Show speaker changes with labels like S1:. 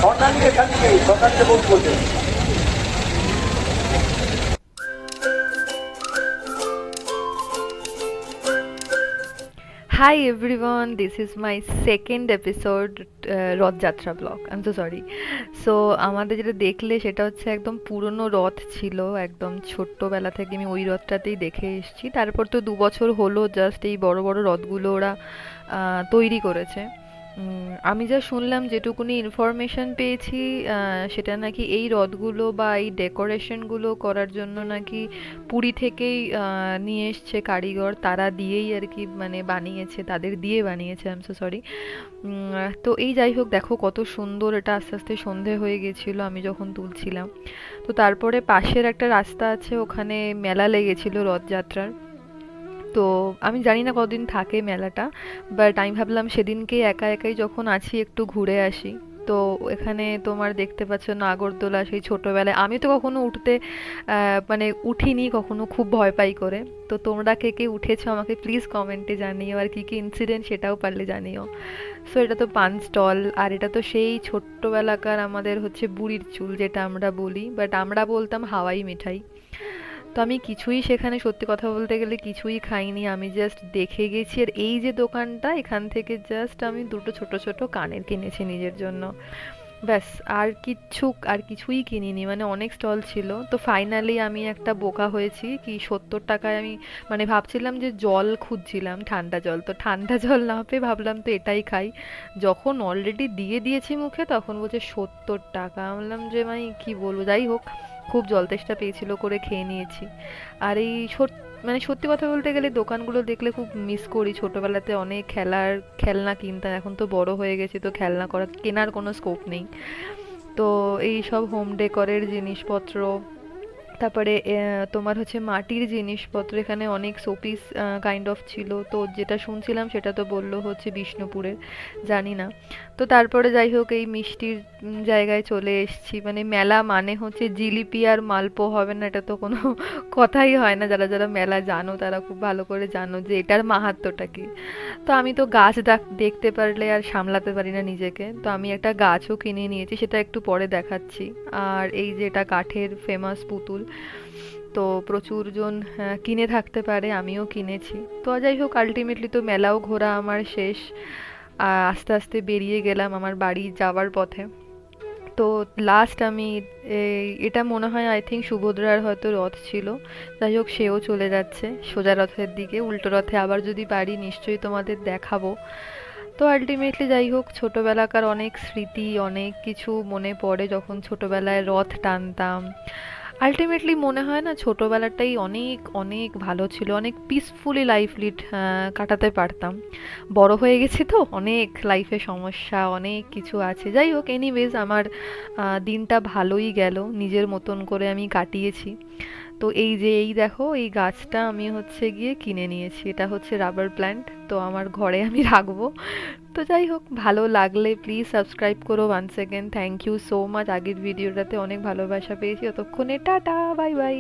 S1: Hi everyone, this is my second episode Rath Yatra blog. I am so sorry. So আমাদের যেটা দেখলে সেটা হচ্ছে একদম পুরনো রথ ছিল, একদম ছোট্টবেলা থেকে আমি ওই রথটাতেই দেখে এসেছি। তারপর তো 2 বছর হলো জাস্ট এই বড় বড় রথগুলো ওরা তৈরি করেছে। আমি যা শুনলাম, যেটুকুনি ইনফরমেশন পেয়েছি, সেটা নাকি এই রথগুলো বা এই ডেকোরেশনগুলো করার জন্য নাকি পুরী থেকেই নিয়ে এসছে কারিগর, তারা দিয়েই আর কি মানে বানিয়েছে, তাদের দিয়ে বানিয়েছে। I am so sorry. তো এই যাই হোক, দেখো কত সুন্দর এটা। আস্তে আস্তে সন্ধে হয়ে গেছিলো আমি যখন তুলছিলাম। তো তারপরে পাশের একটা রাস্তা আছে, ওখানে মেলা লেগেছিল রথযাত্রার। তো আমি জানি না কতদিন থাকে মেলাটা, বাট আমি ভাবলাম সেদিনকেই একা একাই যখন আছি একটু ঘুরে আসি। তো এখানে তোমার দেখতে পাচ্ছ নাগরদোলা, সেই ছোটবেলায় আমি তো কখনো উঠতে মানে উঠিনি কখনো, খুব ভয় পাই করে। তো তোমরা কে কে উঠেছো আমাকে প্লিজ কমেন্টে জানিও, আর কি কি ইনসিডেন্ট সেটাও পারলে জানিও। সো এটা তো পান স্টল, আর এটা তো সেই ছোট্টবেলাকার আমাদের হচ্ছে বুড়ির চুল যেটা আমরা বলি, বাট আমরা বলতাম হাওয়াই মিঠাই। তো আমি কিছুই সেখানে, সত্যি কথা বলতে গেলে, কিছুই খাইনি, আমি জাস্ট দেখে গেছি। আর এই যে দোকানটা, এখান থেকে জাস্ট আমি দুটো ছোট ছোট কানের কিনেছি নিজের জন্য, ব্যাস। আর কিছুই কিনিনি, মানে অনেক স্টল ছিল। তো ফাইনালি আমি একটা বোকা হয়েছি, কি 70 টাকায় আমি মানে ভাবছিলাম যে জল খুঁজছিলাম, ঠান্ডা জল, তো ঠান্ডা জল না পেয়ে ভাবলাম তো এটাই খাই। যখন অলরেডি দিয়ে দিয়েছি মুখে, তখন বলছে 70 টাকা। আমি বললাম যে মানে কি বলবো, যাই হোক, খুব জল তেষ্টা পেয়েছিল করে খেয়ে নিয়েছি। আর এই মানে সত্যি কথা বলতে গেলে দোকানগুলো দেখলে খুব মিস করি। ছোটবেলাতে অনেক খেলনা কিনতাম, এখন তো বড় হয়ে গেছি, তো খেলনা কেনার কোনো স্কোপ নেই। তো এই সব হোম ডেকোরের জিনিসপত্র, তারপরে তোমার হচ্ছে মাটির জিনিসপত্র, এখানে অনেক শোপিস কাইন্ড অফ ছিল। তো যেটা শুনছিলাম সেটা তো বললো হচ্ছে বিষ্ণুপুরের, জানি না। তো তারপরে যাই হোক, এই মিষ্টির জায়গায় চলে এসেছি। মানে মেলা মানে হচ্ছে জিলিপি আর মালপো হবে না, এটা তো কোনো কথাই হয় না। যারা যারা মেলা জানো তারা খুব ভালো করে জানো যে এটার মাহাত্ম্যটা কি। তো আমি তো গাছ দেখতে পারলে আর সামলাতে পারি না নিজেকে, তো আমি একটা গাছও কিনে নিয়েছি, সেটা একটু পরে দেখাচ্ছি। আর এই যে এটা কাঠের ফেমাস পুতুল, তো প্রচুর জন কিনে থাকতে পারে, আমিও কিনেছি। তো যাই হোক, আলটিমেটলি তো মেলাও ঘোরা আমার শেষ। আস্তে আস্তে বেরিয়ে গেলাম আমার বাড়ি যাওয়ার পথে। তো লাস্ট আমি এটা মনে হয় আই থিঙ্ক সুভদ্রার হয়তো রথ ছিল। যাই হোক, সেও চলে যাচ্ছে সোজা রথের দিকে, উল্টো রথে আবার যদি পারি নিশ্চয়ই তোমাদের দেখাবো। তো আলটিমেটলি যাই হোক, ছোটবেলাকার অনেক স্মৃতি, অনেক কিছু মনে পড়ে যখন ছোটবেলায় রথ টানতাম। আলটিমেটলি মনে হয় না ছোটবেলাটাই অনেক অনেক ভালো ছিল, অনেক পিসফুলি লাইফ কাটাতে পারতাম। বড় হয়ে গেছি তো, অনেক লাইফে সমস্যা, অনেক কিছু আছে। যাই হোক, এনিওয়েজ আমার দিনটা ভালোই গেল, নিজের মতন করে আমি কাটিয়েছি। তো এই যে এই দেখো, এই গাছটা আমি হচ্ছে গিয়ে কিনে নিয়েছি, এটা হচ্ছে রাবার প্ল্যান্ট, তো আমার ঘরে আমি রাখবো। তো যাই হোক, ভালো লাগলে প্লিজ সাবস্ক্রাইব করো। Once again thank you so much. আগের ভিডিওটাতে অনেক ভালোবাসা পেয়েছি। ততক্ষণে টাটা, বাই বাই।